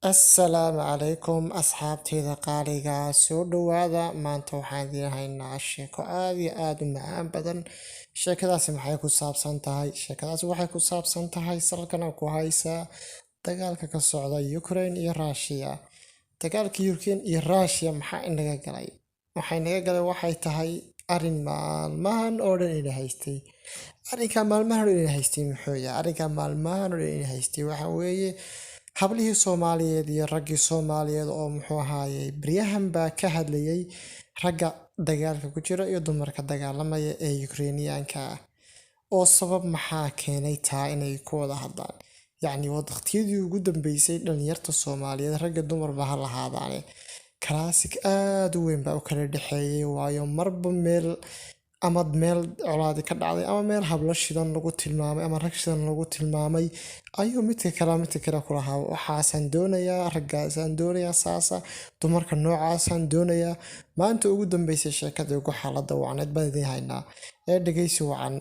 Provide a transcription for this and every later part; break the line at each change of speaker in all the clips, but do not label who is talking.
Assalaamu calaykum asxaabtayda qaaliga soo dhawaada maanta waxaan idiin haynaa sheeko aad iyo aad u macaan badan. Sheekadaasi maxay ku saabsan tahay? Sheekadaasi waxay ku saabsan tahay salkana ku haysa dagaalka ka socda Ukraine iyo Russia. Dagaalka Ukraine iyo Russia maxaa inaga galay? Waxay inaga galay waxay tahay arrin maalmahan oo dhan ina haystay. Arrinka maalmahan oo dhan ina haystay muxuu yahay? Arrinka maalmahan oo dhan ina haystay waxa weeye hablihii Soomaaliyeed iyo raggii Soomaaliyeed oo muxuu ahaayay baryahan baa ka hadlayay ragga dagaalka ku jira iyo dumarka dagaalamaya ee Ukrainiyaanka ah. Oo sabab maxaa keenay taa inay ku wada hadlaan? Yacni waqtiyadii ugu dambeysay dhalinyarta Soomaaliyeed ragga dumarba ha lahaadaane kalaasig aad u weyn baa u kala dhexeeyay waayo marba meel ama meel colaadi ka dhacday ama meel hablo shidan lagu tilmaamay ama rag shidan lagu tilmaamay ayuu midka kale ku lahaa waxaasaan doonayaa raggaasaan doonayaa saasa dumarka noocaasaan doonayaa. Maanta ugu dambeysay sheekada ugu xaaladda wacneed baan idiin haynaa ee dhegeysi wacan.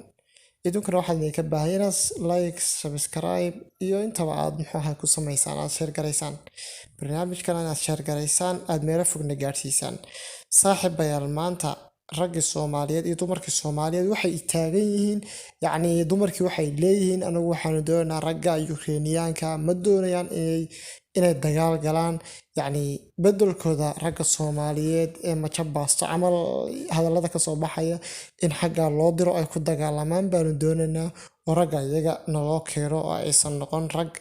idinkuna waxaad idinka baahan inaad like, subscribe iyo intaba aad muxuu ahaa ku samaysaan aad share garaysaan barnaamijkan inaad share garaysaan aad meelo fogna gaarsiisaan. Saaxiibayaal maanta ragga Soomaaliyeed iyo dumarka Soomaaliyeed waxay taagan yihiin yacni dumarkii waxay leeyihiin anagu waxaanu doonaynaa ragga Ukrainiyaanka ma doonayaan inay dagaal galaan yacni beddelkooda ragga Soomaaliyeed ee majabaasta camal hadallada ka soo baxaya in xagga loo diro ay ku dagaalamaan baanu doonaynaa oo ragga iyaga naloo keeno oo aysan noqon rag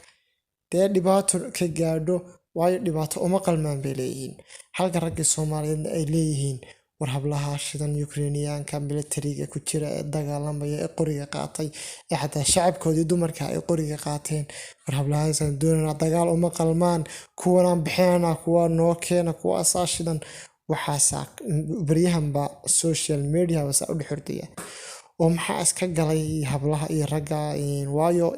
dee dhibaato ka gaadho waayo dhibaato uma qalmaan bay leeyihiin halka ragga Soomaaliyeedna ay leeyihiin war hablaha shidan Ukrainiyaanka militariga ku jira ee dagaalamaya ee qoriga qaatay ee xataa shacabkoodii dumarka ay qoriga qaateen war hablahaasaan doonaynaa dagaal uma qalmaan kuwanaan bixinanaa kuwa noo keena kuwa asaa shidan waxaasaa baryahanba social media wasaa u dhexordaya oo maxaa iska galay hablaha iyo ragga waayo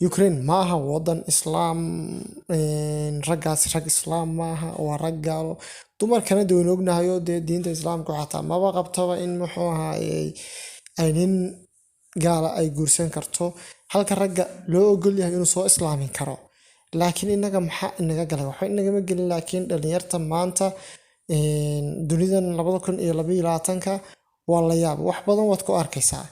Ukraine ma aha wadan islaam raggaas rag islaam ma aha waa rag gaalo dumarkana dawaynu ognahay oo dee diinta islaamka xataa maba qabtaba in muxuu ahaayay ay nin gaala ay guursan karto halka ragga loo ogol yahay inuu soo islaamin karo. Laakiin inaga maxaa inaga galay waxba inagama gelin laakiin dhalinyarta maanta dunidan 2022 waa la yaab wax badan waad ku arkaysaa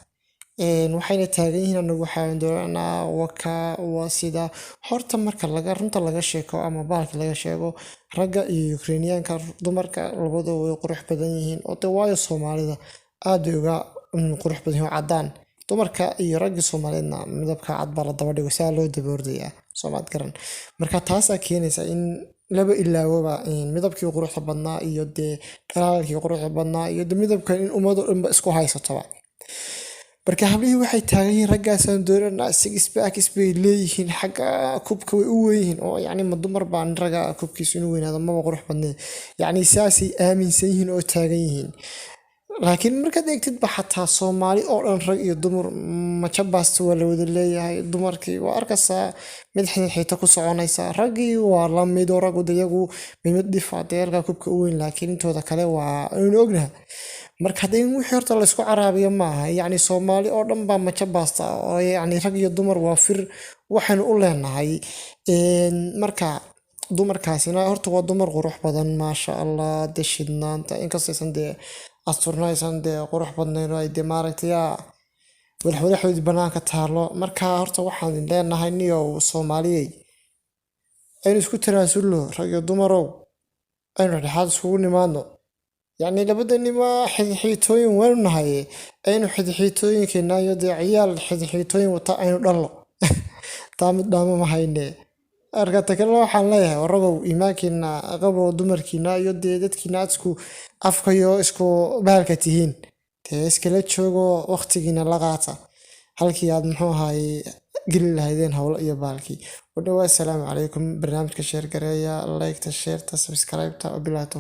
waxayna taagan yihiin anagu waxaan doonaynaa waka waa sida horta marka runta laga sheeko ama baalka laga sheego ragga iyo Ukrainiyaanka dumarka labadooda way qurux badan yihiin oo de waayo Soomaalida aad bay uga qurux badan yihiin cadaan dumarka iyo ragga Soomaaliyeedna midabka cad baa la daba dhigo saa loo daba ordayaa Soomaad garan marka taasaa keenaysa in laba ilaawaba midabkii quruxda badnaa iyo dee dhalaalkii quruxda badnaa iyo midabka in ummadu dhanba isku haysatoba marka hablihii waxay taagan yihiin raggaasaan doonaynaa six packs bay leeyihiin xagga kubka way u weyihiin oo yacni ma dumar baan ragga kubkiisu inuu weynaado maba qurux badnee yacni saasay aaminsan yihiin oo taagan yihiin. Laakiin markaad eegtidba xataa Soomaali oo dhan rag iyo dumar majabaasta waa la wada leeyahay dumarkii waa arkaysaa mid xiita ku soconaysa raggii waa la mid oo raggu iyagu mid dhifaa deerka kubka u weyn laakiin intooda kale waa aynu ognahay marka hadii wixii horta la isku caraabiyo maaha yacni Soomaali oo dhan baa majabaasta oo yacni rag iyo dumar waa fir waxaanu u leenahay marka dumarkaasina horta waa dumar qurux badan maasha Allah de shidnaanta inkastaysan dee asturnaysan dee qurux badnayn ay dee maaragtay walaxoodii banaanka taalo marka horta waxaan leenahay niyo Soomaaliyey aynu isku tanaasulno rag iyo dumarow aynu dhexaad iskugu nimaadno yacni labadanima xidxiitooyin waynu nahay aynu xidxiitooyinkeena iyo dee ciyaal xidxiitooyin wata aynu dhalno taa mid dhaamo ma hayne arkata kale waxaan leeyahay waragow iimaankiina qabow dumarkiina iyo dee dadkiina isku afkayo isku bahalka tihiin dee iskala joogo waqtigiina la qaata halkii aad muxuu ahaay geli lahaydeen howlo iyo baalkii u dhawaa. Assalaamu calaykum barnaamijka share gareeya like ta share ta subscribe ta bilaato.